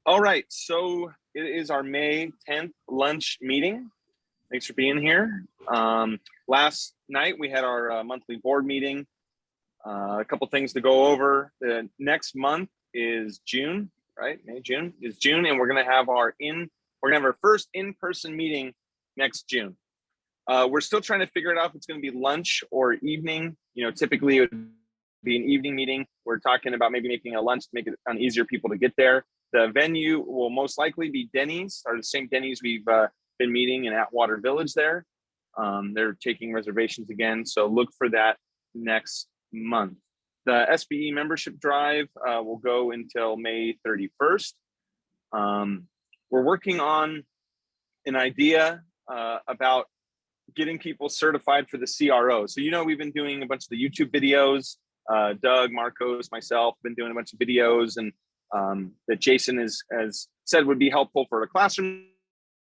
All right, so it is our May 10th lunch meeting. Thanks for being here. Last night we had our monthly board meeting. A couple things to go over. The next month is June, right? May, June is June, and we're gonna have our first in-person meeting next June. We're still trying to figure it out if it's gonna be lunch or evening. You know, typically it would be an evening meeting. We're talking about maybe making a lunch to make it easier people to get there. The venue will most likely be Denny's, or the same Denny's we've been meeting in Atwater Village there. They're taking reservations again, so look for that next month. The SBE membership drive will go until May 31st. We're working on an idea about getting people certified for the CRO. So, you know, we've been doing a bunch of the YouTube videos. Doug, Marcos, myself, been doing a bunch of videos, and that Jason has said would be helpful for a classroom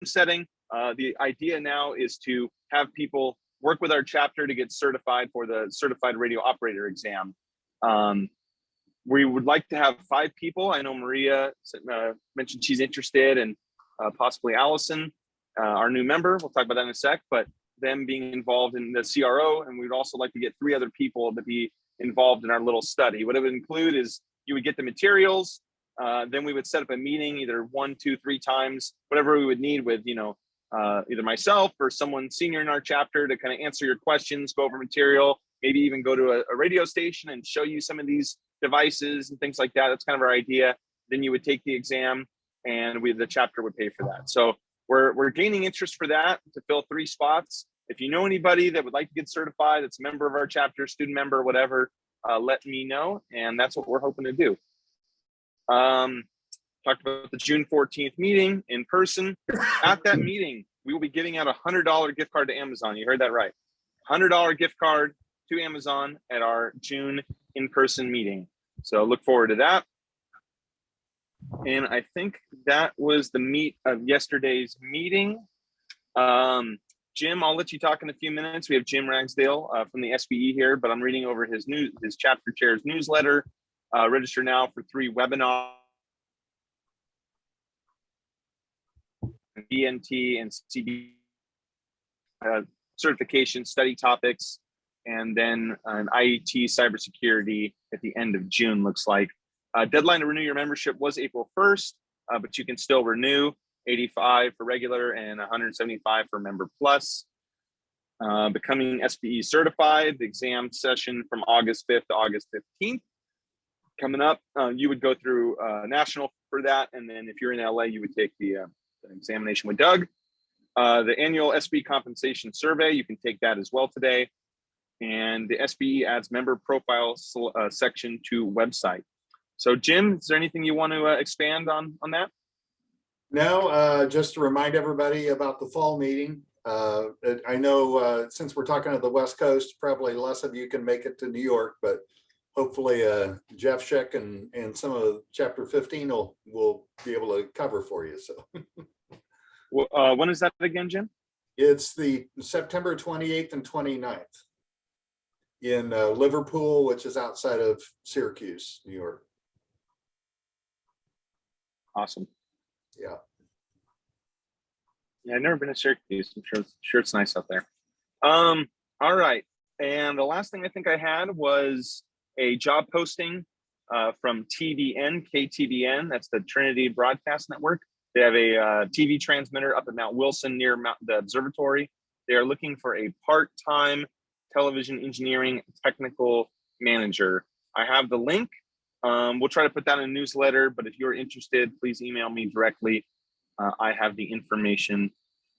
setting. The idea now is to have people work with our chapter to get certified for the certified radio operator exam. We would like to have 5 people. I know Maria mentioned she's interested, and possibly Allison, our new member. We'll talk about that in a sec, but them being involved in the CRO, and we'd also like to get 3 other people to be involved in our little study. What it would include is you would get the materials, then we would set up a meeting either 1, 2, 3 times, whatever we would need with, you know, either myself or someone senior in our chapter to kind of answer your questions, go over material, maybe even go to a radio station and show you some of these devices and things like that. That's kind of our idea. Then you would take the exam, and the chapter would pay for that. So we're gaining interest for that to fill 3 spots. If you know anybody that would like to get certified, that's a member of our chapter, student member, whatever, let me know. And that's what we're hoping to do. Talked about the June 14th meeting in person. At that meeting, we will be giving out a $100 gift card to Amazon. You heard that right. $100 gift card to Amazon at our June in-person meeting. So look forward to that. And I think that was the meat of yesterday's meeting. Jim, I'll let you talk in a few minutes. We have Jim Ragsdale from the SBE here, but I'm reading over his chapter chair's newsletter. Register now for 3 webinars. ENT and CB certification study topics, and then an IET cybersecurity at the end of June, looks like. Deadline to renew your membership was April 1st, but you can still renew. 85 for regular and 175 for member plus. Becoming SBE certified, the exam session from August 5th to August 15th. Coming up, you would go through national for that, and then if you're in LA, you would take the examination with Doug. The annual SBE compensation survey, you can take that as well today. And the SBE adds member profile section to website. So Jim, is there anything you want to expand on that? No, just to remind everybody about the fall meeting. I know since we're talking to the West Coast, probably less of you can make it to New York, but hopefully Jeff Schick and some of Chapter 15 will be able to cover for you. So when is that again, Jim? It's the September 28th and 29th in Liverpool, which is outside of Syracuse, New York. Awesome. Yeah. Yeah, I've never been to Syracuse. I'm sure it's nice out there. All right. And the last thing I think I had was a job posting from TVN, KTVN. That's the Trinity Broadcast Network. They have a TV transmitter up at Mount Wilson near the observatory. They are looking for a part-time television engineering technical manager. I have the link. We'll try to put that in a newsletter, but if you're interested, please email me directly. I have the information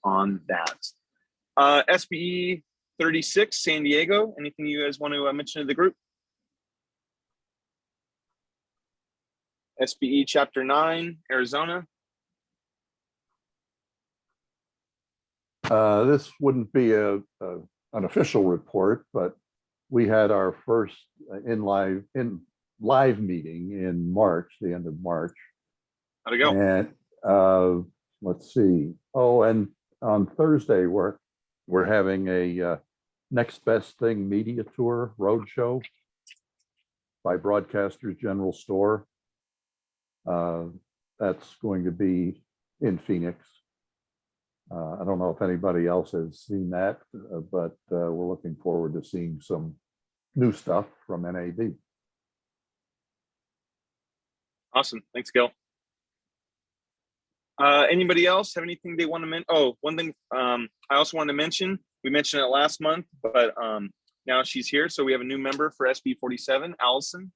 on that. SBE 36, San Diego. Anything you guys want to mention to the group? SBE Chapter 9, Arizona. This wouldn't be an official report, but we had our first live meeting in March, the end of March. How'd it go? And let's see. Oh, and on Thursday we're having a Next Best Thing media tour roadshow by Broadcasters General Store. that's going to be in Phoenix. I don't know if anybody else has seen that, but we're looking forward to seeing some new stuff from NAB. Awesome. Thanks, Gil. Anybody else have anything they want to mention? Oh, one thing I also wanted to mention, we mentioned it last month, but now she's here. So we have a new member for SB 47, Allison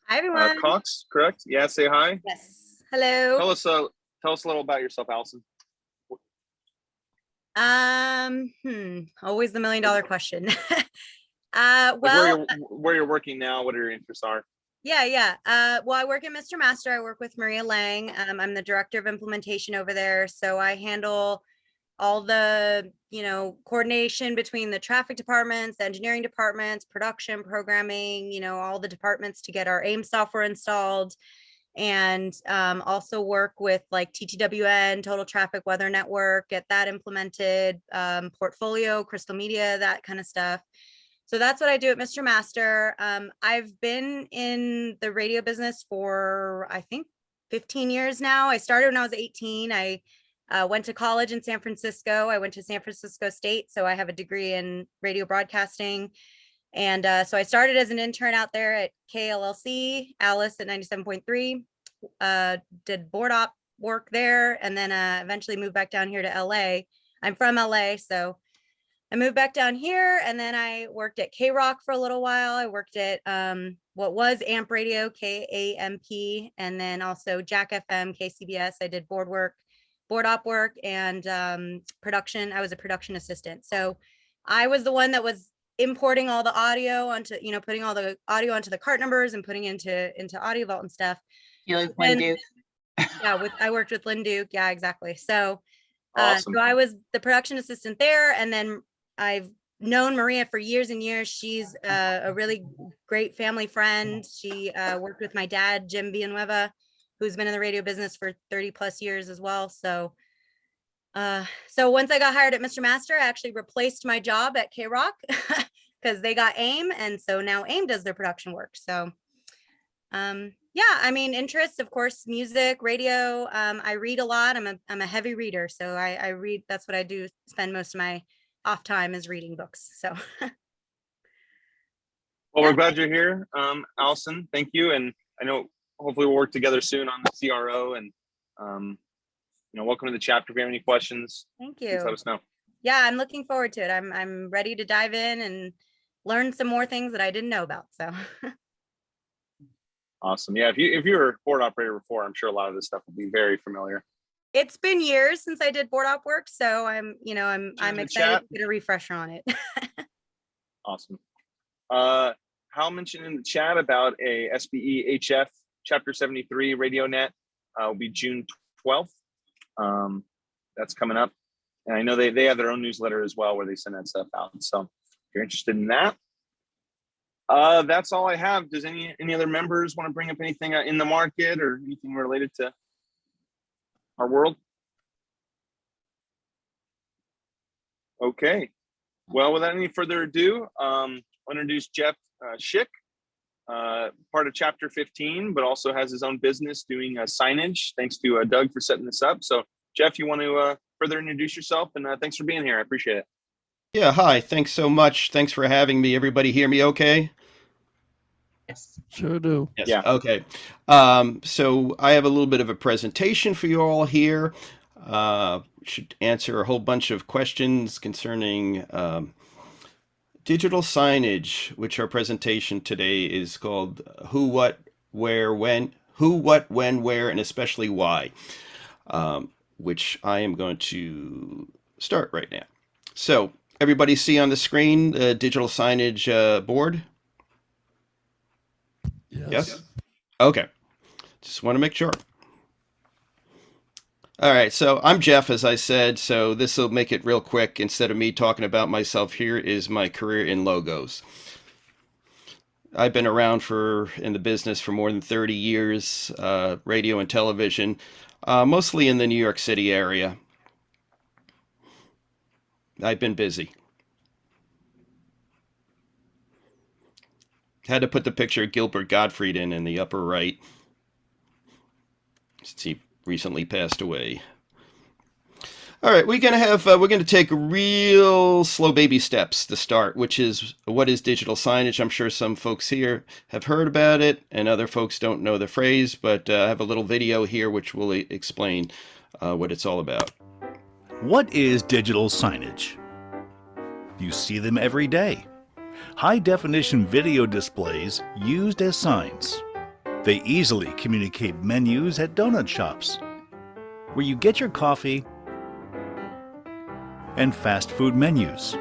Hi, everyone. Cox, correct? Yeah, say hi. Yes. Hello. Tell us a little about yourself, Allison. Always the $1 million question. Like Well, where you're working now, what your interests are. yeah. Well, I work at Mr. Master. I work with Maria Lang. I'm the director of implementation over there. So I handle all the, coordination between the traffic departments, the engineering departments, production, programming, all the departments to get our AIM software installed. And also work with like TTWN, Total Traffic Weather Network, get that implemented, portfolio, Crystal Media, that kind of stuff. So that's what I do at Mr. Master. I've been in the radio business for, I think, 15 years now. I started when I was 18. I went to college in San Francisco. I went to San Francisco State, so I have a degree in radio broadcasting. And so I started as an intern out there at KLLC, Alice at 97.3, did board op work there, and then eventually moved back down here to LA. I'm from LA, so I moved back down here, and then I worked at K-Rock for a little while. I worked at what was AMP Radio, KAMP, and then also Jack FM, KCBS. I did board op work, and production. I was a production assistant. So I was the one that was importing all the audio onto, putting all the audio onto the cart numbers and putting into Audio Vault and stuff. You like Lynn Duke? Yeah, I worked with Lynn Duke. Yeah, exactly. So, Awesome. so I was the production assistant there, and then I've known Maria for years and years. She's a really great family friend. She worked with my dad, Jim Villanueva, who's been in the radio business for 30 plus years as well. So, so once I got hired at Mr. Master, I actually replaced my job at K-Rock because they got AIM. And so now AIM does their production work. So, yeah, I mean, interests, of course, music, radio. I read a lot. I'm a heavy reader. So I read, that's what I do. Spend most of my off time is reading books. So. Well, we're glad you're here, Allison. Thank you. And I know hopefully we'll work together soon on the CRO, and welcome to the chapter. If you have any questions, Thank please you. let us know. Yeah, I'm looking forward to it. I'm ready to dive in and learn some more things that I didn't know about. So. Awesome. Yeah, if you were a board operator before, I'm sure a lot of this stuff will be very familiar. It's been years since I did board op work, so I'm the excited chat. to get a refresher on it. Awesome. Hal mentioned in the chat about a SBE HF Chapter 73 radio net. Will be June 12th. That's coming up. And I know they have their own newsletter as well where they send that stuff out. So if you're interested in that. That's all I have. Does any other members want to bring up anything in the market or anything related to our world? Okay. Well, without any further ado, I'll introduce Jeff Schick, part of Chapter 15, but also has his own business doing signage. Thanks to Doug for setting this up. So, Jeff, you want to further introduce yourself? And thanks for being here. I appreciate it. Yeah, hi. Thanks so much. Thanks for having me. Everybody hear me okay? Yes. Sure do. Yes. Yeah. Okay. So I have a little bit of a presentation for you all here. Should answer a whole bunch of questions concerning digital signage, which our presentation today is called Who, What, Where, When, Who, What, When, Where, and especially Why, which I am going to start right now. So everybody see on the screen the digital signage board? Yes? Okay. Just want to make sure. All right, so I'm Jeff, as I said, so this will make it real quick. Instead of me talking about myself, here is my career in logos. I've been around in the business for more than 30 years, radio and television, mostly in the New York City area. I've been busy. Had to put the picture of Gilbert Gottfried in the upper right. since he recently passed away. All right, we're gonna take real slow baby steps to start, which is what is digital signage. I'm sure some folks here have heard about it, and other folks don't know the phrase. But I have a little video here which will explain what it's all about. What is digital signage? You see them every day. High-definition video displays used as signs. They easily communicate menus at donut shops, where you get your coffee, and fast food menus.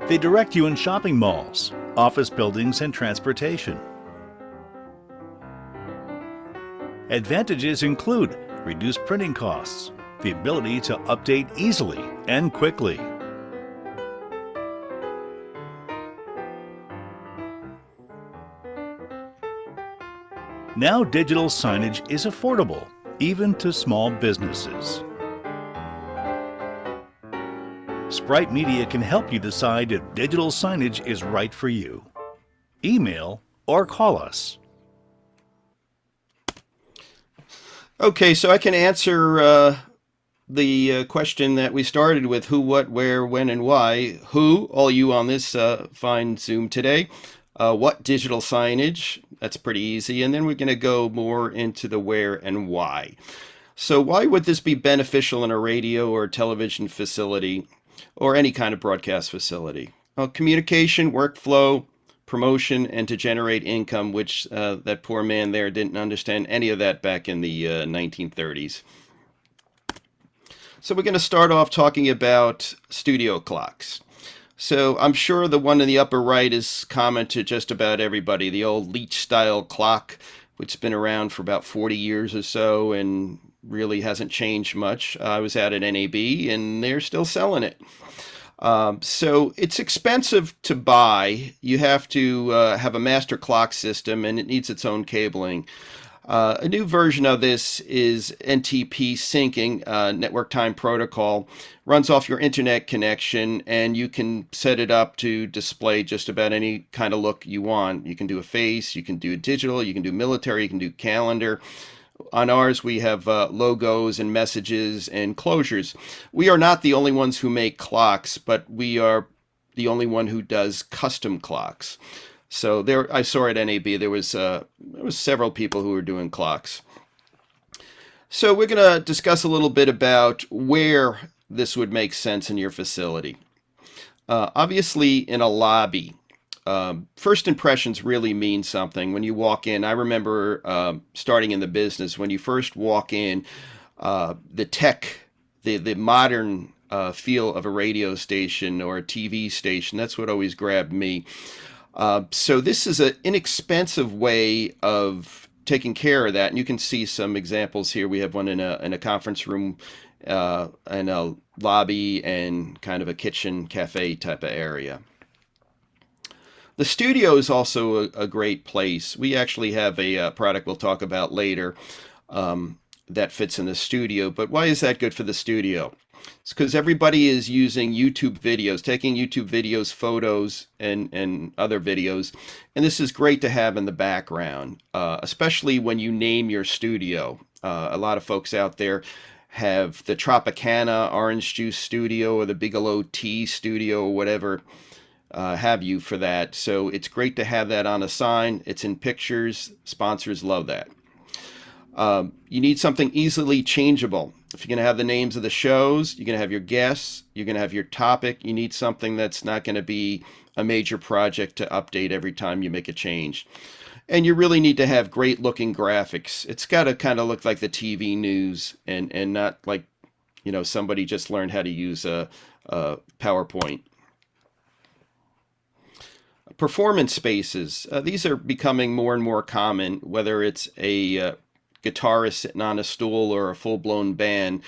They direct you in shopping malls, office buildings, and transportation. Advantages include reduced printing costs, the ability to update easily and quickly. Now digital signage is affordable, even to small businesses. Sprite Media can help you decide if digital signage is right for you. Email or call us. Okay, so I can answer the question that we started with: who, what, where, when, and why. Who, all you on this fine Zoom today. What, digital signage? That's pretty easy. And then we're going to go more into the where and why. So why would this be beneficial in a radio or television facility or any kind of broadcast facility? Well, communication, workflow, promotion, and to generate income, which that poor man there didn't understand any of that back in the 1930s. So we're going to start off talking about studio clocks. So I'm sure the one in the upper right is common to just about everybody. The old Leach style clock, which has been around for about 40 years or so and really hasn't changed much. I was out at NAB and they're still selling it. So it's expensive to buy. You have to have a master clock system, and it needs its own cabling. A new version of this is Ntp Syncing, network time protocol. Runs off your internet connection, and you can set it up to display just about any kind of look you want. You can do a face, you can do digital, you can do military, you can do calendar. On ours, we have logos and messages and closures. We are not the only ones who make clocks, but we are the only one who does custom clocks. So there, I saw at NAB there was several people who were doing clocks. So we're going to discuss a little bit about where this would make sense in your facility. Obviously, in a lobby. First impressions really mean something. When you walk in, I remember starting in the business, when you first walk in, the tech, the modern feel of a radio station or a TV station, that's what always grabbed me. So this is an inexpensive way of taking care of that. And you can see some examples here. We have one in a conference room, and a lobby, and kind of a kitchen cafe type of area. The studio is also a great place. We actually have a product we'll talk about later that fits in the studio. But why is that good for the studio? It's because everybody is using YouTube videos, taking YouTube videos, photos, and other videos. And this is great to have in the background, especially when you name your studio. A lot of folks out there have the Tropicana Orange Juice Studio or the Bigelow Tea Studio or whatever have you for that. So it's great to have that on a sign. It's in pictures. Sponsors love that. You need something easily changeable. If you're going to have the names of the shows, you're going to have your guests, you're going to have your topic. You need something that's not going to be a major project to update every time you make a change. And you really need to have great looking graphics. It's got to kind of look like the TV news and not like, you know, somebody just learned how to use a PowerPoint. Performance spaces. These are becoming more and more common, whether it's a guitarist sitting on a stool or a full-blown band.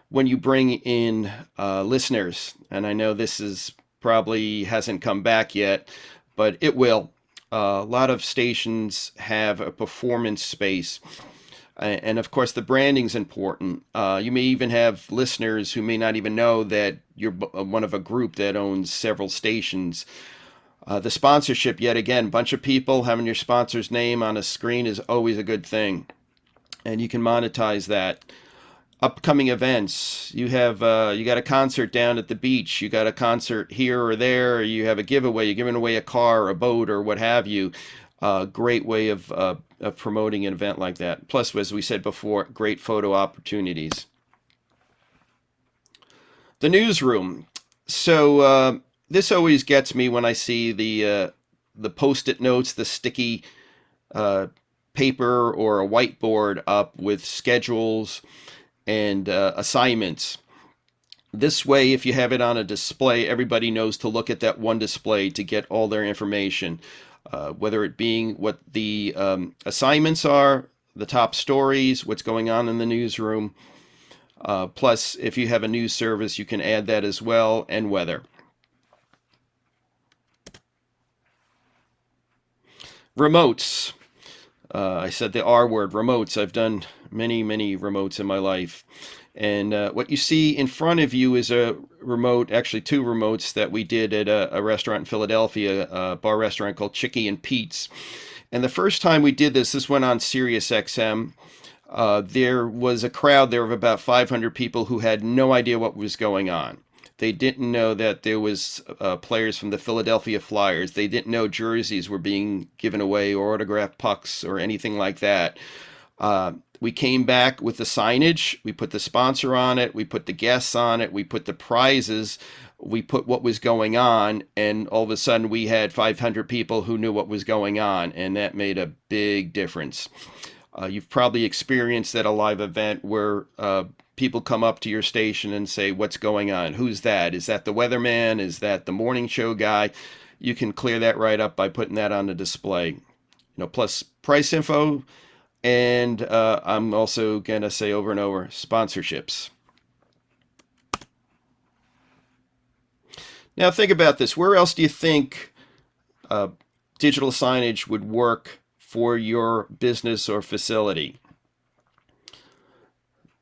When you bring in listeners, and I know this is probably hasn't come back yet, but it will. A lot of stations have a performance space. And of course, the branding's important. You may even have listeners who may not even know that you're one of a group that owns several stations. The sponsorship, yet again, bunch of people having your sponsor's name on a screen is always a good thing. and you can monetize that. Upcoming events, you have you got a concert down at the beach, you got a concert here or there, you have a giveaway, you're giving away a car, a boat, or what have you. Great way of promoting an event like that. Plus, as we said before, great photo opportunities. The newsroom. So this always gets me when I see the post-it notes, the sticky paper or a whiteboard up with schedules and assignments. This way, if you have it on a display, everybody knows to look at that one display to get all their information, whether it being what the assignments are, the top stories, what's going on in the newsroom. Plus, if you have a news service, you can add that as well, and weather. Remotes. I said the R word, remotes. I've done many remotes in my life. And what you see in front of you is a remote, actually two remotes that we did at a restaurant in Philadelphia, a bar restaurant called Schick and Pete's. And the first time we did this went on Sirius XM. There was a crowd there of about 500 people who had no idea what was going on. They didn't know that there was players from the Philadelphia Flyers. They didn't know jerseys were being given away or autographed pucks or anything like that. We came back with the signage. We put the sponsor on it. We put the guests on it. We put the prizes. We put what was going on. And all of a sudden we had 500 people who knew what was going on. And that made a big difference. You've probably experienced at a live event where people come up to your station and say, what's going on? Who's that? Is that the weatherman? Is that the morning show guy? You can clear that right up by putting that on the display. Plus price info. And I'm also going to say over and over, sponsorships. Now think about this. Where else do you think digital signage would work for your business or facility?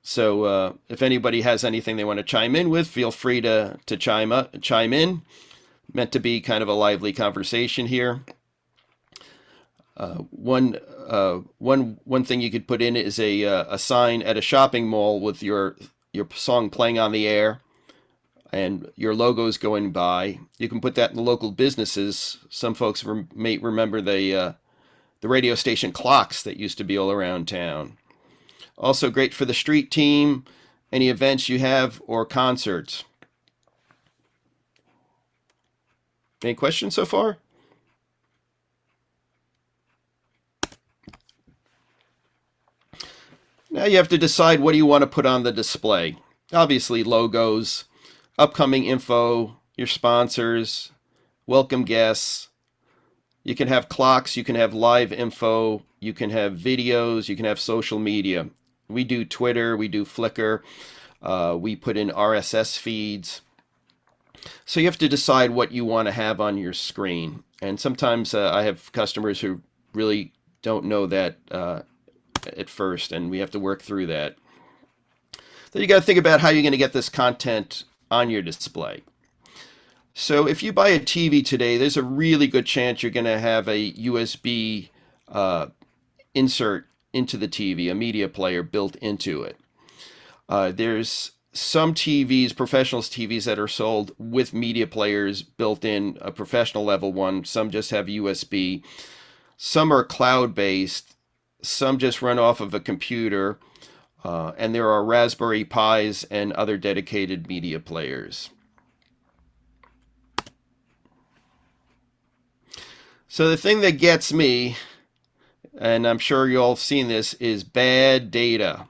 So if anybody has anything they want to chime in with, feel free to chime in. Meant to be kind of a lively conversation here. One thing you could put in is a sign at a shopping mall with your song playing on the air and your logos going by. You can put that in the local businesses. Some folks may remember the radio station clocks that used to be all around town. Also great for the street team, any events you have, or concerts. Any questions so far? Now you have to decide what do you want to put on the display. Obviously logos, upcoming info, your sponsors, welcome guests. You can have clocks, you can have live info, you can have videos, you can have social media. We do Twitter, we do Flickr, we put in RSS feeds. So you have to decide what you want to have on your screen. And sometimes I have customers who really don't know that at first, and we have to work through that. Then you got to think about how you're going to get this content on your display. So if you buy a TV today, there's a really good chance you're going to have a USB insert into the TV, a media player built into it. There's some TVs, professionals TVs that are sold with media players built in, a professional level one. Some just have USB. Some are cloud-based. Some just run off of a computer. And there are Raspberry Pis and other dedicated media players. So the thing that gets me, and I'm sure you all have seen this, is bad data.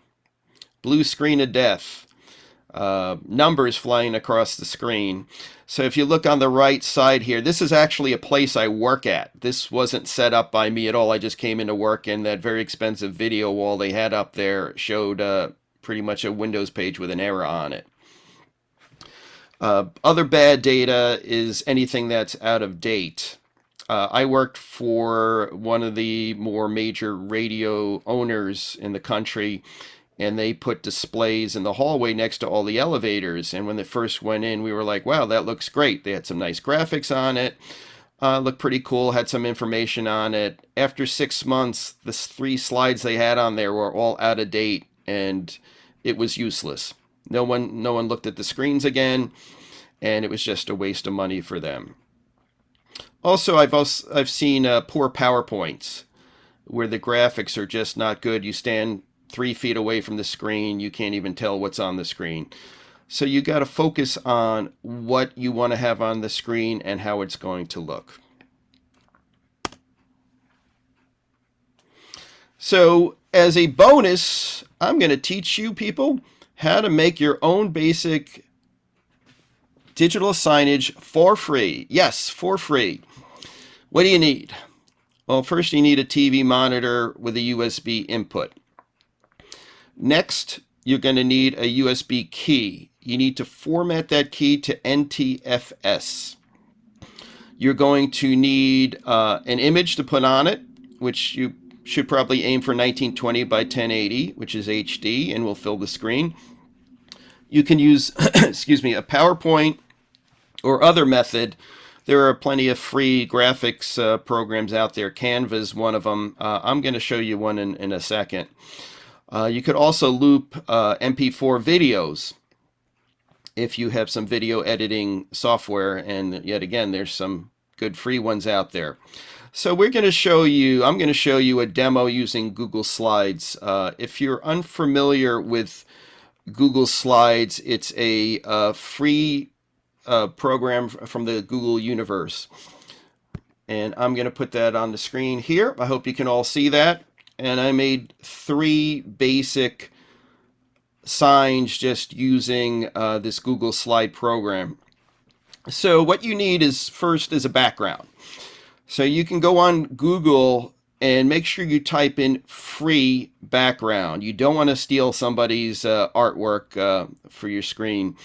Blue screen of death. Numbers flying across the screen. So if you look on the right side here, this is actually a place I work at. This wasn't set up by me at all. I just came into work, and that very expensive video wall they had up there showed pretty much a Windows page with an error on it. Other bad data is anything that's out of date. I worked for one of the more major radio owners in the country, and they put displays in the hallway next to all the elevators. And when they first went in, we were like, wow, that looks great. They had some nice graphics on it. Looked pretty cool, had some information on it. After 6 months, the 3 slides they had on there were all out of date and it was useless. No one looked at the screens again, and it was just a waste of money for them. Also, I've seen poor PowerPoints where the graphics are just not good. You stand 3 feet away from the screen, you can't even tell what's on the screen. So you got to focus on what you want to have on the screen and how it's going to look. So as a bonus, I'm going to teach you people how to make your own basic digital signage for free. Yes, for free. What do you need? Well, first you need a TV monitor with a USB input. Next, you're going to need a USB key. You need to format that key to NTFS. You're going to need an image to put on it, which you should probably aim for 1920 by 1080, which is HD, and will fill the screen. You can use, excuse me, a PowerPoint or other method. There are plenty of free graphics programs out there. Canva is one of them. I'm going to show you one in a second. You could also loop MP4 videos if you have some video editing software, and yet again, there's some good free ones out there. So I'm going to show you a demo using Google Slides. If you're unfamiliar with Google Slides, it's a free program from the Google universe. And I'm going to put that on the screen here. I hope you can all see that. And I made 3 basic signs just using this Google Slide program. So what you need is first is a background. So you can go on Google and make sure you type in free background. You don't want to steal somebody's artwork for your screen.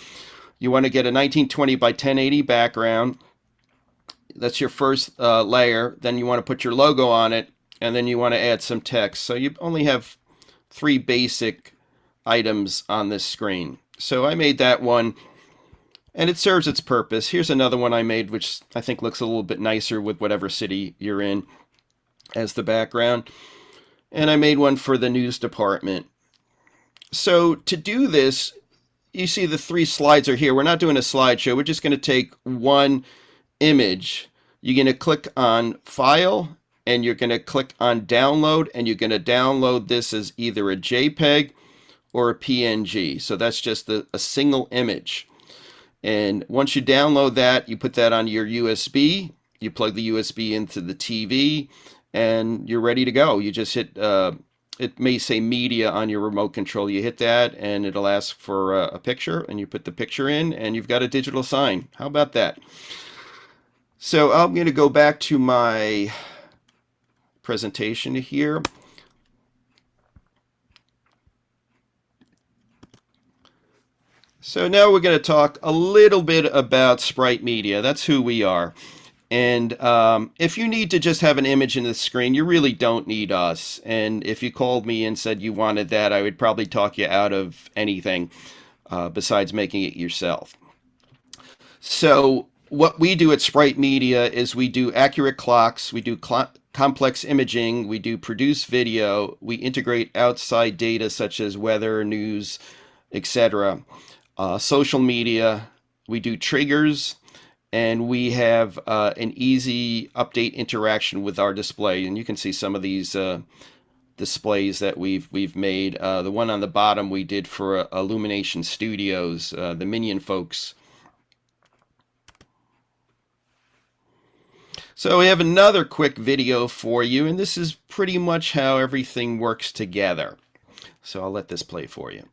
You want to get a 1920 by 1080 background. That's your first layer. Then you want to put your logo on it, and then you want to add some text. So you only have 3 basic items on this screen. So I made that one, and it serves its purpose. Here's another one I made, which I think looks a little bit nicer with whatever city you're in as the background. And I made one for the news department. So to do this, you see the 3 slides are here. We're not doing a slideshow. We're just going to take one image. You're going to click on File, and you're going to click on Download, and you're going to download this as either a JPEG or a PNG. So that's just a single image. And once you download that, you put that on your USB, you plug the USB into the TV, and you're ready to go. You just hit, it may say media on your remote control. You hit that and it'll ask for a picture, and you put the picture in and you've got a digital sign. How about that? So I'm going to go back to my presentation here. So now we're going to talk a little bit about Sprite Media. That's who we are. And if you need to just have an image in the screen, you really don't need us. And if you called me and said you wanted that, I would probably talk you out of anything besides making it yourself. So what we do at Sprite Media is we do accurate clocks, we do complex imaging, we do produce video, we integrate outside data such as weather, news, etc. Social media, we do triggers, and we have an easy update interaction with our display. And you can see some of these displays that we've made. The one on the bottom we did for Illumination Studios, the Minion folks. So we have another quick video for you, and this is pretty much how everything works together. So I'll let this play for you.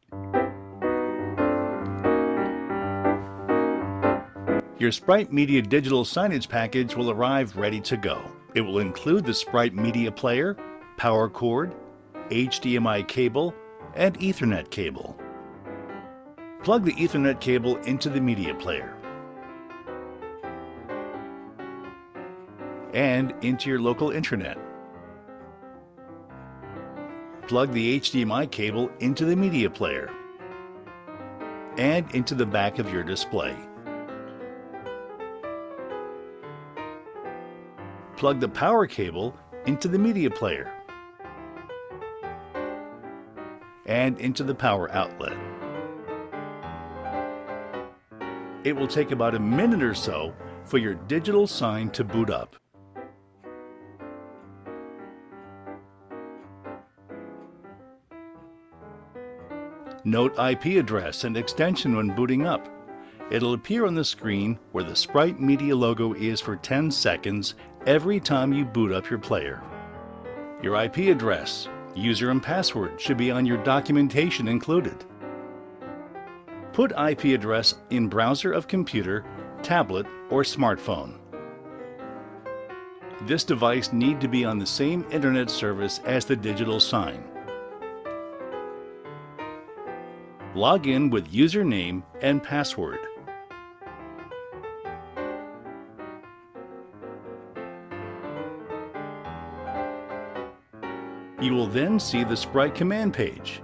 Your Sprite Media digital signage package will arrive ready to go. It will include the Sprite Media player, power cord, HDMI cable, and Ethernet cable. Plug the Ethernet cable into the media player and into your local intranet. Plug the HDMI cable into the media player and into the back of your display. Plug the power cable into the media player and into the power outlet. It will take about a minute or so for your digital sign to boot up. Note IP address and extension when booting up. It'll appear on the screen where the Sprite Media logo is for 10 seconds every time you boot up your player. Your IP address, user and password should be on your documentation included. Put IP address in browser of computer, tablet, or smartphone. This device need to be on the same internet service as the digital sign. Log in with username and password. You will then see the Sprite command page.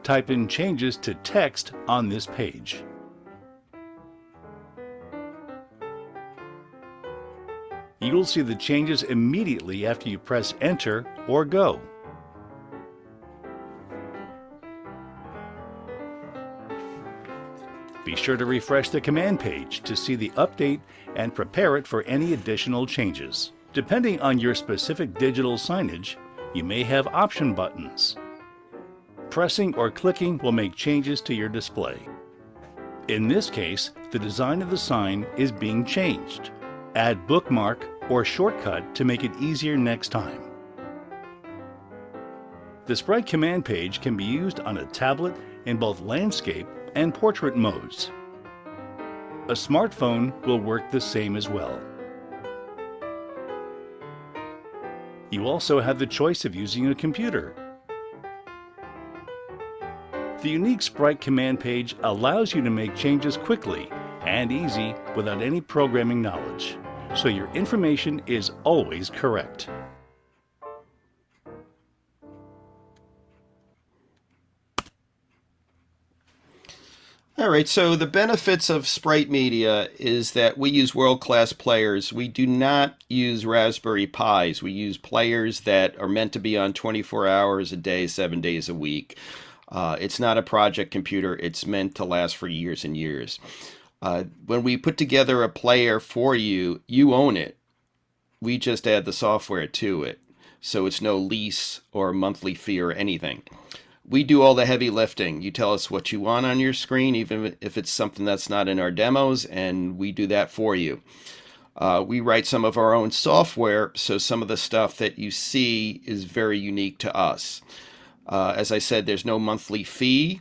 Type in changes to text on this page. You will see the changes immediately after you press enter or go. Be sure to refresh the command page to see the update and prepare it for any additional changes. Depending on your specific digital signage, you may have option buttons. Pressing or clicking will make changes to your display. In this case, the design of the sign is being changed. Add bookmark or shortcut to make it easier next time. The Sprite command page can be used on a tablet in both landscape and portrait modes. A smartphone will work the same as well. You also have the choice of using a computer. The unique Sprite command page allows you to make changes quickly and easy without any programming knowledge, so your information is always correct. All right, so the benefits of Sprite Media is that we use world-class players. We do not use Raspberry Pis. We use players that are meant to be on 24 hours a day, 7 days a week. It's not a project computer. It's meant to last for years and years. When we put together a player for you, you own it. We just add the software to it. So it's no lease or monthly fee or anything. We do all the heavy lifting. You tell us what you want on your screen, even if it's something that's not in our demos, and we do that for you. We write some of our own software, so some of the stuff that you see is very unique to us. As I said, there's no monthly fee.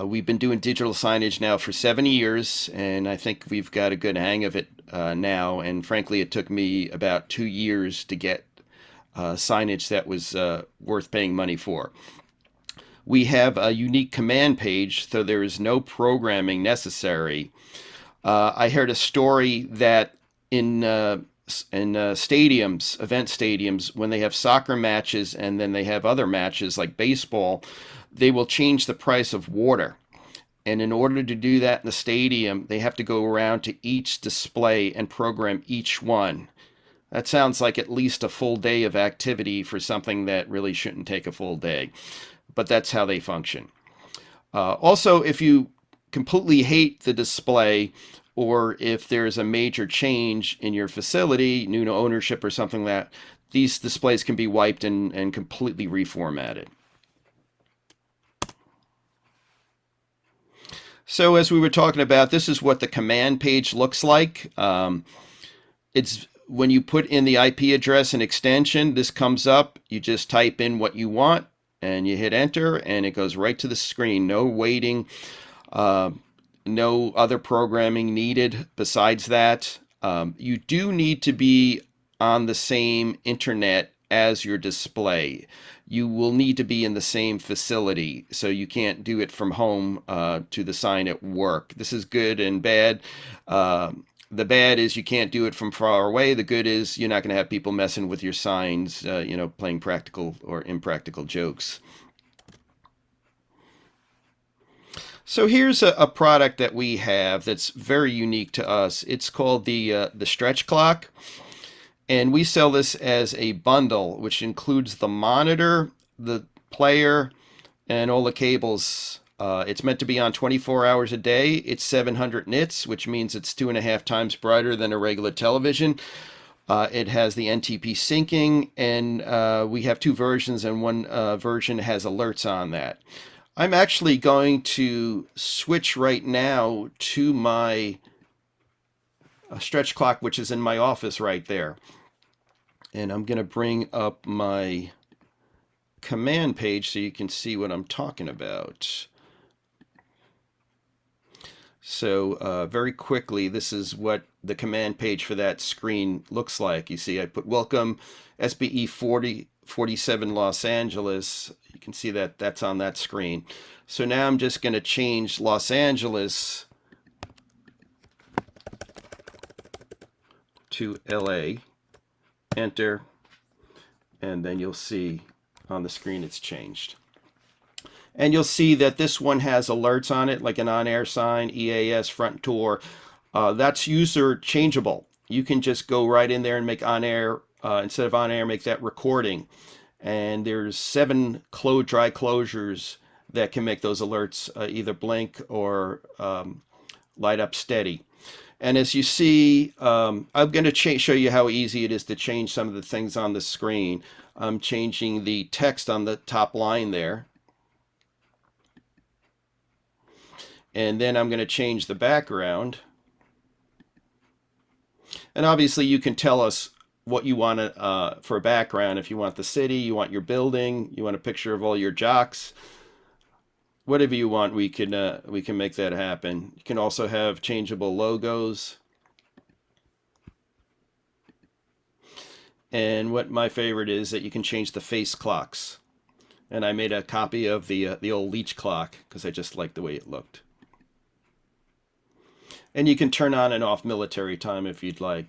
We've been doing digital signage now for 7 years, and I think we've got a good hang of it now. And frankly, it took me about 2 years to get signage that was worth paying money for. We have a unique command page, so there is no programming necessary. I heard a story that in stadiums, event stadiums, when they have soccer matches and then they have other matches like baseball, they will change the price of water. And in order to do that in the stadium, they have to go around to each display and program each one. That sounds like at least a full day of activity for something that really shouldn't take a full day. But that's how they function. Also, if you completely hate the display, or if there's a major change in your facility, new ownership or something like that, these displays can be wiped and completely reformatted. So as we were talking about, this is what the command page looks like. It's when you put in the IP address and extension, this comes up. You just type in what you want, and you hit enter, and it goes right to the screen. No waiting, no other programming needed besides that. You do need to be on the same internet as your display. You will need to be in the same facility, so you can't do it from home to the sign at work. This is good and bad. The bad is you can't do it from far away. The good is you're not going to have people messing with your signs, playing practical or impractical jokes. So here's a product that we have that's very unique to us. It's called the stretch clock, and we sell this as a bundle, which includes the monitor, the player, and all the cables. It's meant to be on 24 hours a day. It's 700 nits, which means it's 2.5 times brighter than a regular television. It has the Ntp Syncing, and we have 2 versions, and one version has alerts on that. I'm actually going to switch right now to my stretch clock, which is in my office right there. And I'm going to bring up my command page so you can see what I'm talking about. So very quickly, this is what the command page for that screen looks like. You see, I put welcome SBE 4047 Los Angeles. You can see that that's on that screen. So now I'm just going to change Los Angeles to LA. Enter, and then you'll see on the screen it's changed. And you'll see that this one has alerts on it, like an on-air sign, EAS, front tour. That's user changeable. You can just go right in there and make on-air, instead of on-air, make that recording. And there's 7 dry closures that can make those alerts either blink or light up steady. And as you see, I'm going to show you how easy it is to change some of the things on the screen. I'm changing the text on the top line there. And then I'm going to change the background. And obviously you can tell us what you want for a background. If you want the city, you want your building, you want a picture of all your jocks. Whatever you want, we can make that happen. You can also have changeable logos. And what my favorite is that you can change the face clocks. And I made a copy of the old Leech clock because I just liked the way it looked. And you can turn on and off military time if you'd like.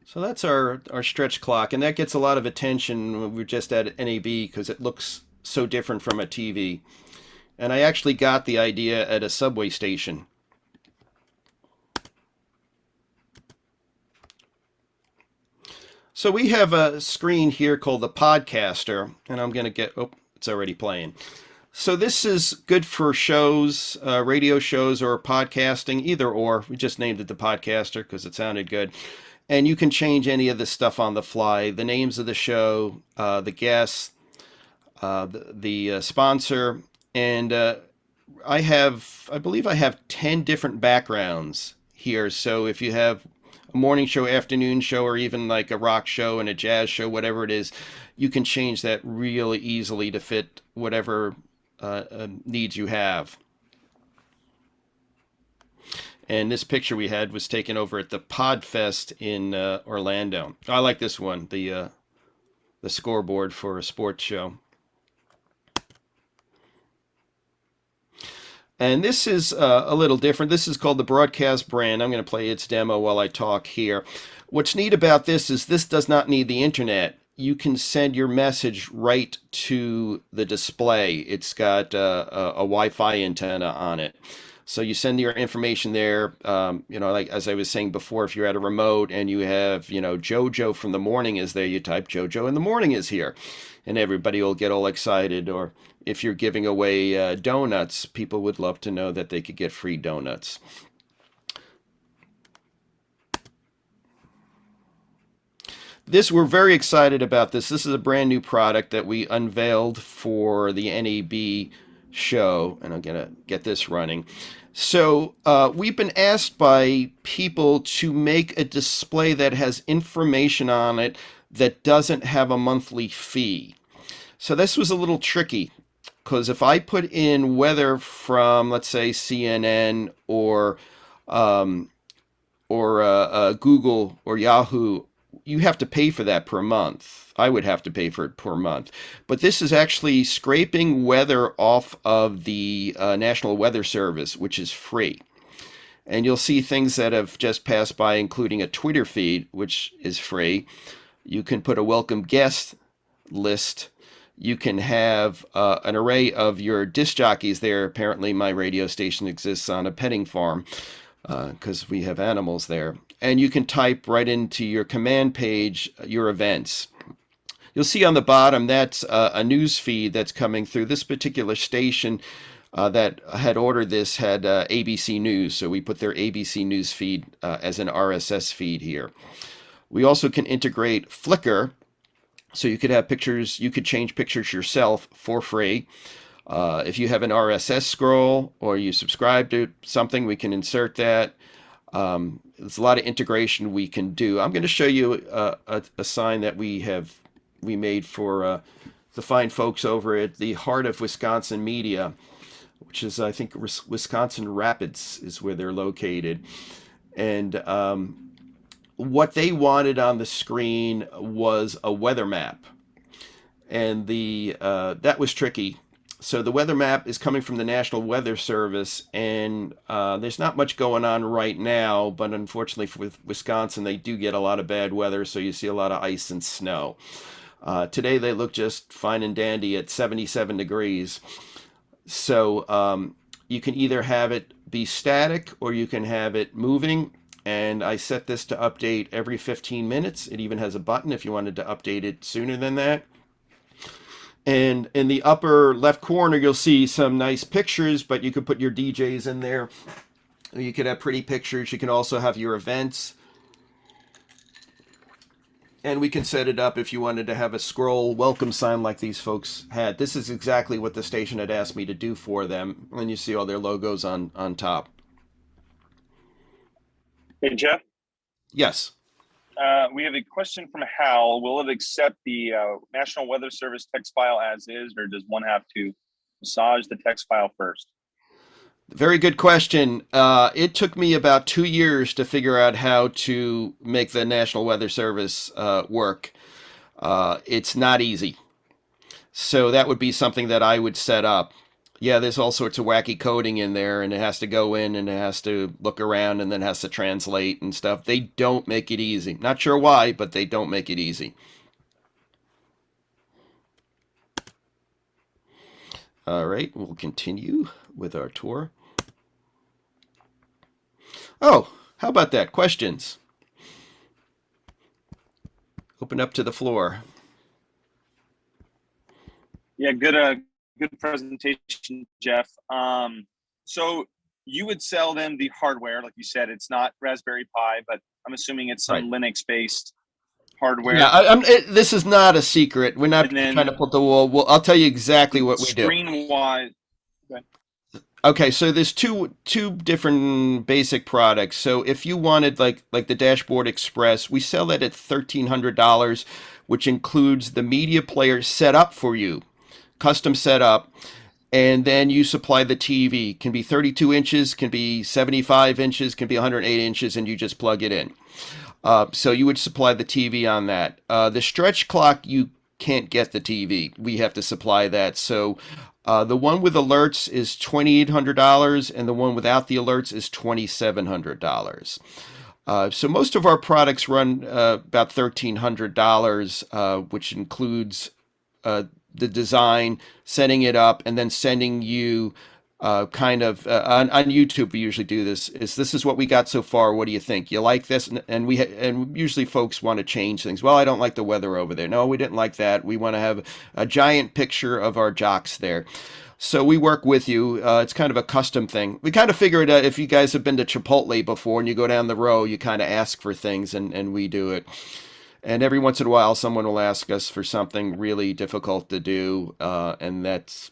So that's our stretch clock, and that gets a lot of attention when we're just at NAB because it looks so different from a TV. And I actually got the idea at a subway station. So we have a screen here called the Podcaster, and I'm going to get, oh, it's already playing. So this is good for shows, radio shows or podcasting, either or. We just named it the Podcaster because it sounded good. And you can change any of the stuff on the fly, the names of the show, the guests, the sponsor, and I believe I have 10 different backgrounds here. So if you have a morning show, afternoon show, or even like a rock show and a jazz show, whatever it is, you can change that really easily to fit whatever needs you have. And this picture we had was taken over at the Podfest in Orlando. I like this one, the scoreboard for a sports show. And this is a little different. This is called the Broadcast Brand. I'm going to play its demo while I talk here. What's neat about this is this does not need the internet. You can send your message right to the display. It's got a Wi-Fi antenna on it. So you send your information there, like as I was saying before, if you're at a remote and you have, JoJo from the morning is there, you type JoJo in the morning is here, and everybody will get all excited. Or if you're giving away donuts, people would love to know that they could get free donuts. We're very excited about this. This is a brand new product that we unveiled for the NAB show, and I'm gonna get this running. So we've been asked by people to make a display that has information on it that doesn't have a monthly fee. So this was a little tricky because if I put in weather from, let's say, CNN or Google or Yahoo, you have to pay for that per month. I would have to pay for it per month. But this is actually scraping weather off of the National Weather Service, which is free. And you'll see things that have just passed by, including a Twitter feed, which is free. You can put a welcome guest list. You can have an array of your disc jockeys there. Apparently my radio station exists on a petting farm because we have animals there. And you can type right into your command page your events. You'll see on the bottom that's a news feed that's coming through. This particular station that had ordered this had ABC News, so we put their ABC News feed as an RSS feed here. We also can integrate Flickr, so you could have pictures, you could change pictures yourself for free. If you have an RSS scroll or you subscribe to something, we can insert that. There's a lot of integration we can do. I'm going to show you a sign that we made for the fine folks over at the Heart of Wisconsin Media, which is, I think, Wisconsin Rapids is where they're located. And what they wanted on the screen was a weather map. And that was tricky. So the weather map is coming from the National Weather Service, and there's not much going on right now, but unfortunately for Wisconsin, they do get a lot of bad weather, so you see a lot of ice and snow. Today they look just fine and dandy at 77 degrees. So you can either have it be static or you can have it moving. And I set this to update every 15 minutes. It even has a button if you wanted to update it sooner than that. And in the upper left corner, you'll see some nice pictures, but you could put your DJs in there. You could have pretty pictures. You can also have your events. And we can set it up if you wanted to have a scroll welcome sign like these folks had. This is exactly what the station had asked me to do for them. And you see all their logos on top. Hey, Jeff, Yes. we have a question from Hal. Will it accept the National Weather Service text file as is, or does one have to massage the text file first? Very good question. It took me about 2 years to figure out how to make the National Weather Service work. It's not easy. So that would be something that I would set up. Yeah, there's all sorts of wacky coding in there, and it has to go in and it has to look around and then has to translate and stuff. They don't make it easy. Not sure why, but they don't make it easy. All right, we'll continue with our tour. Oh, how about that? Questions? Open up to the floor. Yeah, good presentation, Jeff. So you would sell them the hardware, like you said. It's not Raspberry Pi, but I'm assuming it's some Linux-based hardware. Yeah, this is not a secret. We're not And then trying to put the wall. Well, I'll tell you exactly what we do. Screen-wise, Okay, so there's two different basic products. So if you wanted like the Dashboard Express, we sell that at $1,300, which includes the media player set up for you, custom setup, and then you supply the TV. Can be 32 inches, can be 75 inches, can be 108 inches, and you just plug it in. So you would supply the TV on that. The stretch clock, you can't get the TV. We have to supply that. So the one with alerts is $2,800, and the one without the alerts is $2,700. So most of our products run about $1,300, which includes the design, setting it up, and then sending you on YouTube. We usually do this. This is what we got so far. What do you think? You like this? And usually folks want to change things. Well, I don't like the weather over there. No, we didn't like that. We want to have a giant picture of our jocks there. So we work with you. It's kind of a custom thing. We kind of figured if you guys have been to Chipotle before and you go down the row, you kind of ask for things, and we do it. And every once in a while, someone will ask us for something really difficult to do, and that's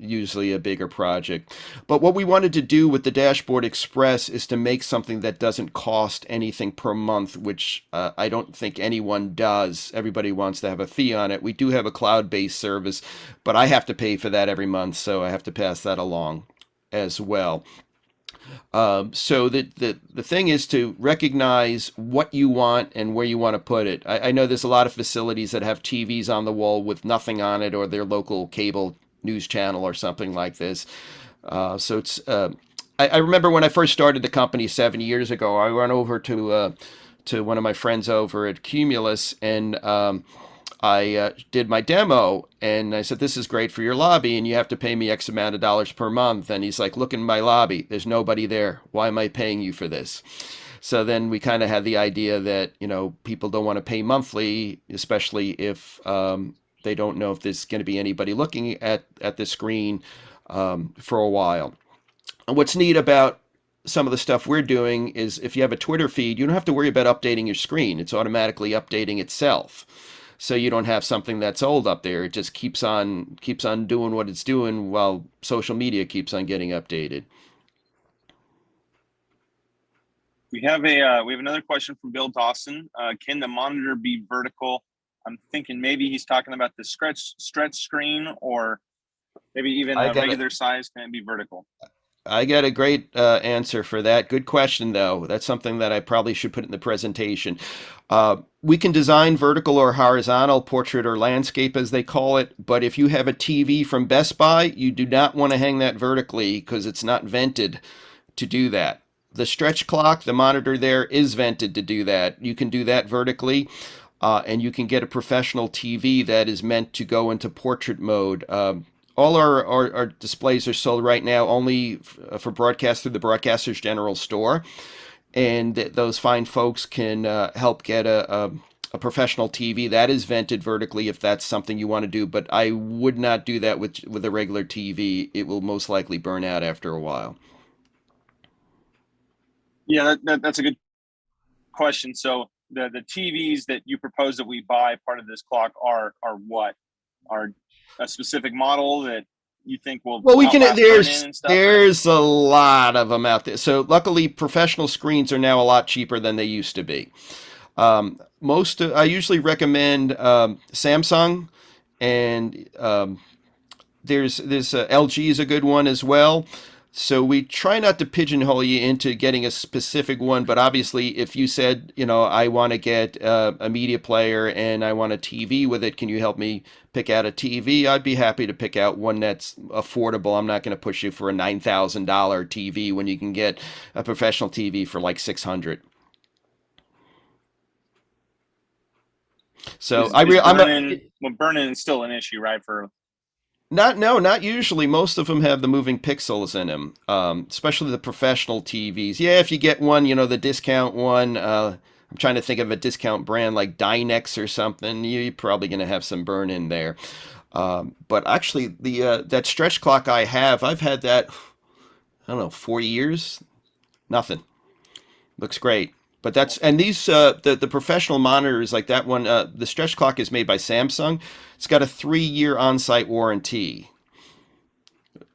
usually a bigger project. But what we wanted to do with the Dashboard Express is to make something that doesn't cost anything per month, which I don't think anyone does. Everybody wants to have a fee on it. We do have a cloud-based service, but I have to pay for that every month, so I have to pass that along as well. So the thing is to recognize what you want and where you want to put it. I know there's a lot of facilities that have TVs on the wall with nothing on it, or their local cable news channel or something like this. So it's I remember when I first started the company 7 years ago, I went over to one of my friends over at Cumulus, and I did my demo and I said, this is great for your lobby and you have to pay me X amount of dollars per month. And he's like, look in my lobby. There's nobody there. Why am I paying you for this? So then we kind of had the idea that, people don't want to pay monthly, especially if they don't know if there's going to be anybody looking at the screen for a while. And what's neat about some of the stuff we're doing is if you have a Twitter feed, you don't have to worry about updating your screen. It's automatically updating itself. So you don't have something that's old up there. It just keeps on doing what it's doing while social media keeps on getting updated. We have another question from Bill Dawson. Can the monitor be vertical? I'm thinking maybe he's talking about the stretch screen, or maybe even a regular size. Can it be vertical? I got a great answer for that. Good question, though. That's something that I probably should put in the presentation. We can design vertical or horizontal, portrait or landscape, as they call it. But if you have a TV from Best Buy, you do not want to hang that vertically because it's not vented to do that. The stretch clock, the monitor there, is vented to do that. You can do that vertically, and you can get a professional TV that is meant to go into portrait mode. All our displays are sold right now only for broadcast through the Broadcasters General Store. And those fine folks can help get a professional TV that is vented vertically if that's something you want to do. But I would not do that with a regular TV. It will most likely burn out after a while. Yeah, that's a good question. So the TVs that you propose that we buy part of this clock are what? Are a specific model that you think will there's a lot of them out there. So luckily professional screens are now a lot cheaper than they used to be. I usually recommend Samsung, and there's LG is a good one as well. So we try not to pigeonhole you into getting a specific one, but obviously if you said, I want to get a media player and I want a TV with it, can you help me pick out a TV? I'd be happy to pick out one that's affordable. I'm not going to push you for a $9,000 TV when you can get a professional TV for like $600. So burning is still an issue, right? Not usually. Most of them have the moving pixels in them, especially the professional TVs. Yeah, if you get one, the discount one, I'm trying to think of a discount brand like Dynex or something, you're probably going to have some burn in there. But actually, that stretch clock I've had that, 4 years, nothing. Looks great. But these the professional monitors like that one, the stretch clock is made by Samsung. It's got a 3-year on-site warranty,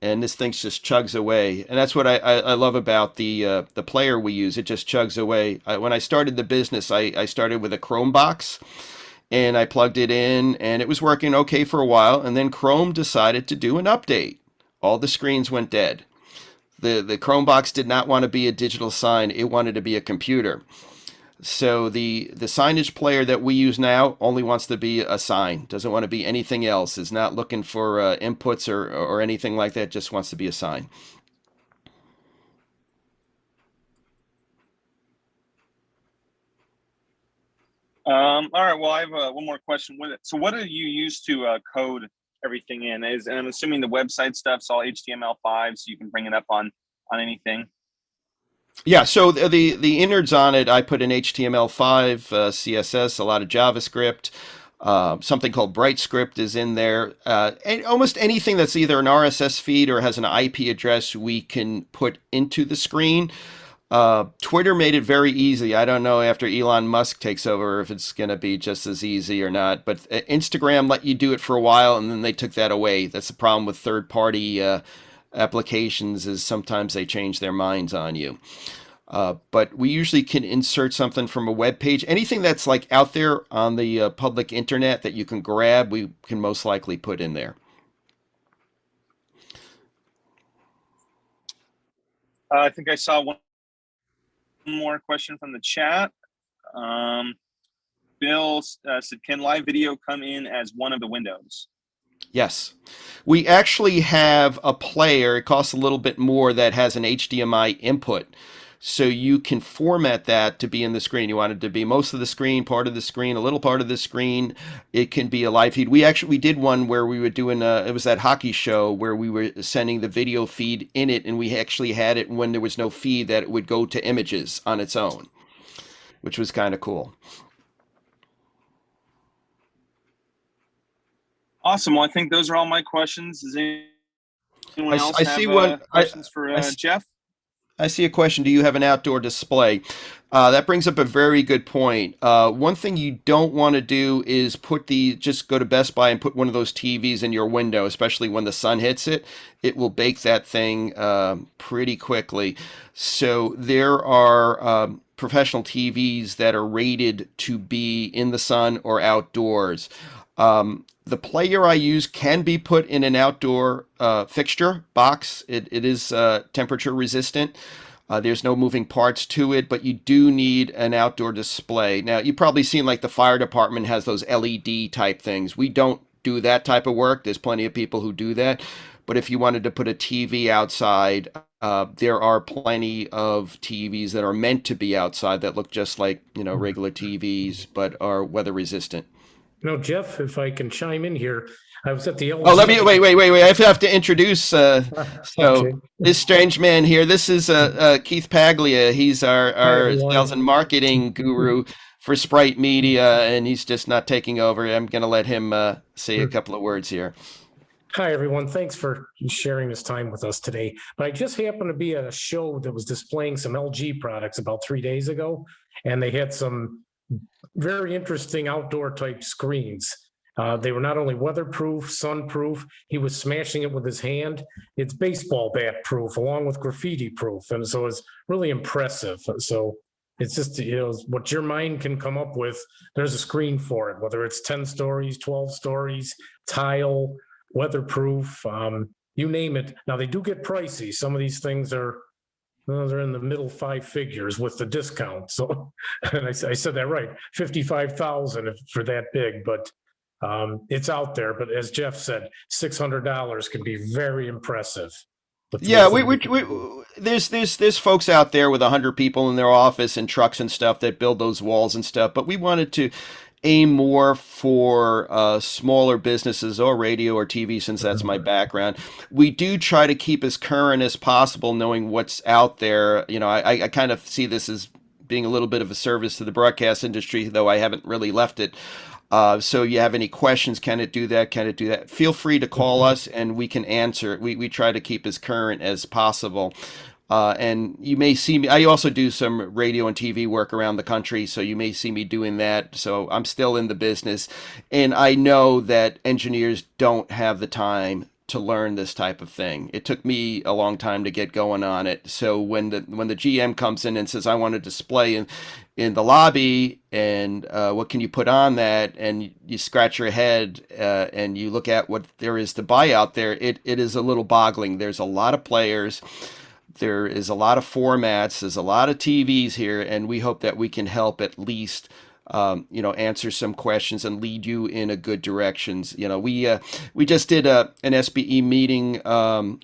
and this thing just chugs away. And that's what I love about the player we use. It just chugs away. When I started the business, I started with a Chrome box, and I plugged it in, and it was working okay for a while. And then Chrome decided to do an update. All the screens went dead. The Chrome box did not want to be a digital sign. It wanted to be a computer. So the signage player that we use now only wants to be a sign. Doesn't want to be anything else. Is not looking for inputs or anything like that. Just wants to be a sign. All right. Well, I have one more question with it. So what do you use to code everything in? And I'm assuming the website stuff's all HTML5, so you can bring it up on anything. Yeah, so the innards on it, I put in HTML5, CSS, a lot of JavaScript, something called BrightScript is in there. And almost anything that's either an RSS feed or has an IP address, we can put into the screen. Twitter made it very easy. I don't know after Elon Musk takes over if it's going to be just as easy or not. But Instagram let you do it for a while, and then they took that away. That's the problem with third-party applications is sometimes they change their minds on you. But we usually can insert something from a web page. Anything that's like out there on the public internet that you can grab, we can most likely put in there. I think I saw one more question from the chat. Bill said, can live video come in as one of the windows? Yes. We actually have a player, it costs a little bit more, that has an HDMI input. So you can format that to be in the screen. You want it to be most of the screen, part of the screen, a little part of the screen. It can be a live feed. We did one where we were doing it was that hockey show where we were sending the video feed in it, and we actually had it when there was no feed that it would go to images on its own, which was kind of cool. Awesome. Well, I think those are all my questions. Does anyone else I have see one. questions for I Jeff? I see a question. Do you have an outdoor display? That brings up a very good point. One thing you don't want to do is just go to Best Buy and put one of those TVs in your window, especially when the sun hits it. It will bake that thing pretty quickly. So there are professional TVs that are rated to be in the sun or outdoors. The player I use can be put in an outdoor fixture box. It is temperature resistant. There's no moving parts to it, but you do need an outdoor display. Now, you've probably seen like the fire department has those LED type things. We don't do that type of work. There's plenty of people who do that. But if you wanted to put a TV outside, there are plenty of TVs that are meant to be outside that look just like, regular TVs, but are weather resistant. Jeff, if I can chime in here, I was at the LG. Oh, let me wait. I have to introduce. Okay. This strange man here. This is Keith Paglia. He's our everyone. sales and marketing guru for Sprite Media, and he's just not taking over. I'm going to let him say a couple of words here. Hi, everyone. Thanks for sharing this time with us today. But I just happened to be at a show that was displaying some LG products about 3 days ago, and they had some very interesting outdoor type screens. They were not only weatherproof, sunproof. He was smashing it with his hand. It's baseball bat proof along with graffiti proof. And so it's really impressive. So it's just, what your mind can come up with. There's a screen for it, whether it's 10 stories, 12 stories, tile, weatherproof, you name it. Now they do get pricey. Some of these things they're in the middle 5 figures with the discount. So, and I said that right, 55,000 for that big, but it's out there. But as Jeff said, $600 can be very impressive. Yeah, there's folks out there with 100 people in their office and trucks and stuff that build those walls and stuff. But we wanted to aim more for smaller businesses or radio or TV, since that's my background. We do try to keep as current as possible, knowing what's out there. I kind of see this as being a little bit of a service to the broadcast industry, though I haven't really left it. So you have any questions, can it do that? Can it do that? Feel free to call us and we can answer. We try to keep as current as possible. And you may see me, I also do some radio and TV work around the country, so you may see me doing that. So I'm still in the business, and I know that engineers don't have the time to learn this type of thing. It took me a long time to get going on it. So when the GM comes in and says, I want a display in the lobby, and what can you put on that? And you scratch your head and you look at what there is to buy out there, it is a little boggling. There's a lot of players. There is a lot of formats. There's a lot of TVs here, and we hope that we can help at least, answer some questions and lead you in a good directions. We just did an SBE meeting.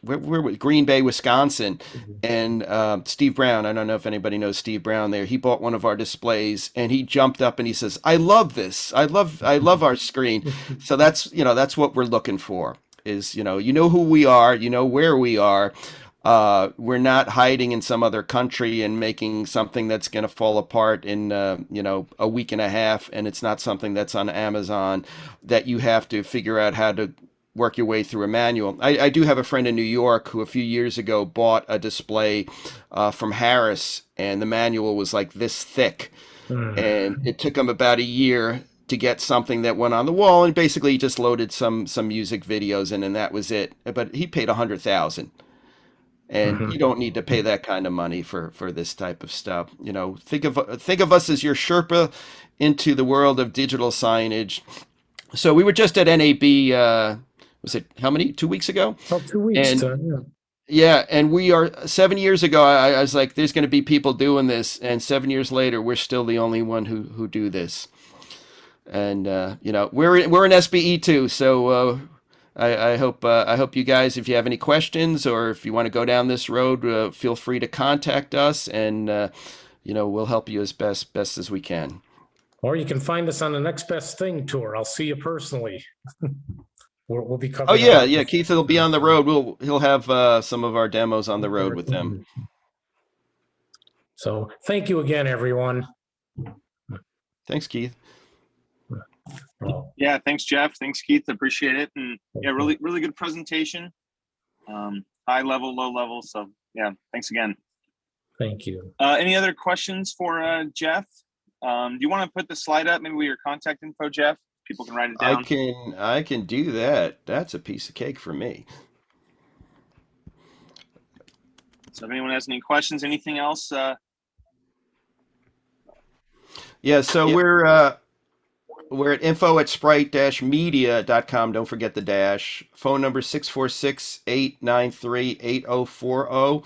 We're Green Bay, Wisconsin, and Steve Brown. I don't know if anybody knows Steve Brown there. He bought one of our displays, and he jumped up and he says, "I love this. I love our screen." So that's what we're looking for. Is who we are. Where we are. We're not hiding in some other country and making something that's going to fall apart in, a week and a half. And it's not something that's on Amazon that you have to figure out how to work your way through a manual. I do have a friend in New York who a few years ago bought a display from Harris, and the manual was like this thick. And it took him about a year to get something that went on the wall, and basically he just loaded some music videos in, and that was it. But he paid $100,000. And you don't need to pay that kind of money for this type of stuff. Think of us as your Sherpa into the world of digital signage. So we were just at NAB. Was it how many? 2 weeks ago? About 2 weeks. And, yeah, and we are 7 years ago. I was like, there's going to be people doing this, and 7 years later, we're still the only one who do this. And we're an SBE too, so. I hope you guys, if you have any questions or if you want to go down this road, feel free to contact us, and we'll help you as best as we can. Or you can find us on the Next Best Thing tour. I'll see you personally. We'll be Oh covering. yeah. Keith will be on the road. He'll have some of our demos on the road with them. So thank you again, everyone. Thanks, Keith. Yeah, thanks, Jeff. Thanks, Keith. Appreciate it. And yeah, really good presentation. High level, low level. So yeah, thanks again. Thank you. Any other questions for Jeff? Do you want to put the slide up? Maybe with your contact info, Jeff? People can write it down. I can do that. That's a piece of cake for me. So if anyone has any questions, anything else? Yeah, so we're at info@sprite-media.com. Don't forget the dash. Phone number 646-893-8040.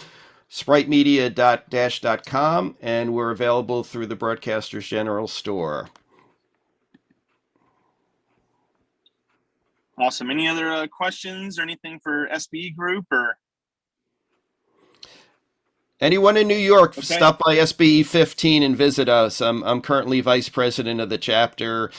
spritemedia.com, and we're available through the Broadcasters General Store. Awesome. Any other questions or anything for SBE Group or? Anyone in New York, Okay. stop by SBE 15 and visit us. I'm currently vice president of the chapter,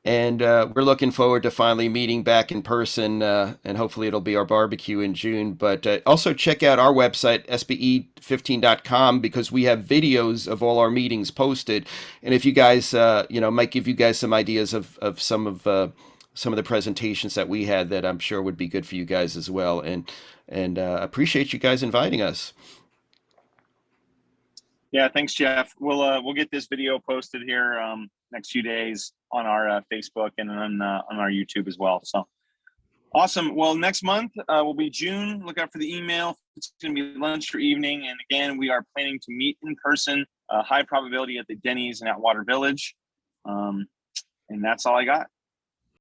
and we're looking forward to finally meeting back in person, and hopefully it'll be our barbecue in June. But also check out our website, sbe15.com, because we have videos of all our meetings posted. And if you guys, might give you guys some ideas of some of the presentations that we had that I'm sure would be good for you guys as well. And appreciate you guys inviting us. Yeah, thanks, Jeff. We'll get this video posted here next few days on our Facebook and on our YouTube as well. So awesome. Well, next month will be June. Look out for the email. It's going to be lunch or evening. And again, we are planning to meet in person. High probability at the Denny's in Atwater Village. And that's all I got.